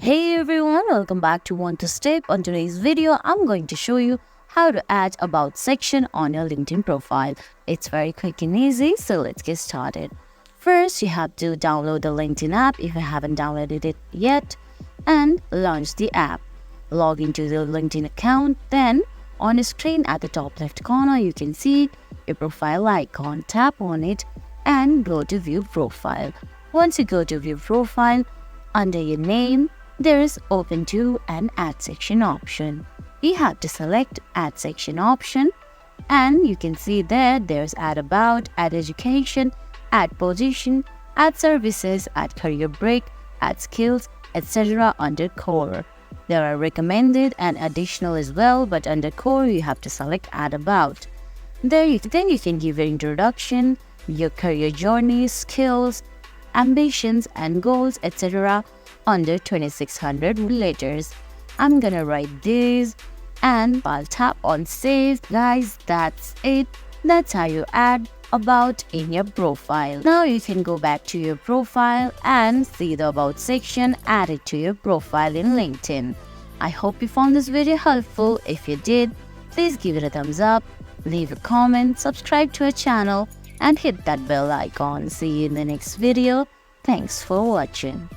Hey everyone, welcome back to Want to Step. On today's video, I'm going to show you how to add About section on your LinkedIn profile. It's very quick and easy, so let's get started. First, you have to download the LinkedIn app if you haven't downloaded it yet and launch the app. Log into the LinkedIn account, then on the screen at the top left corner, you can see a profile icon. Tap on it and go to View Profile. Once you go to View Profile, under your name, there is Open to and Add Section option. You have to select Add Section option and you can see there's Add About, Add Education, Add Position, Add Services, Add Career Break, Add Skills, etc. under Core. There are recommended and additional as well, but under Core you have to select Add About. Then you can give your introduction, your career journey, skills, ambitions and goals, etc. under 2600 letters. I'm gonna write this and I'll tap on Save. Guys, that's it. That's how you add About in your profile. Now you can go back to your profile and see the About section added to your profile in LinkedIn. I hope you found this video helpful. If you did, please give it a thumbs up, leave a comment, subscribe to our channel and hit that bell icon. See you in the next video. Thanks for watching.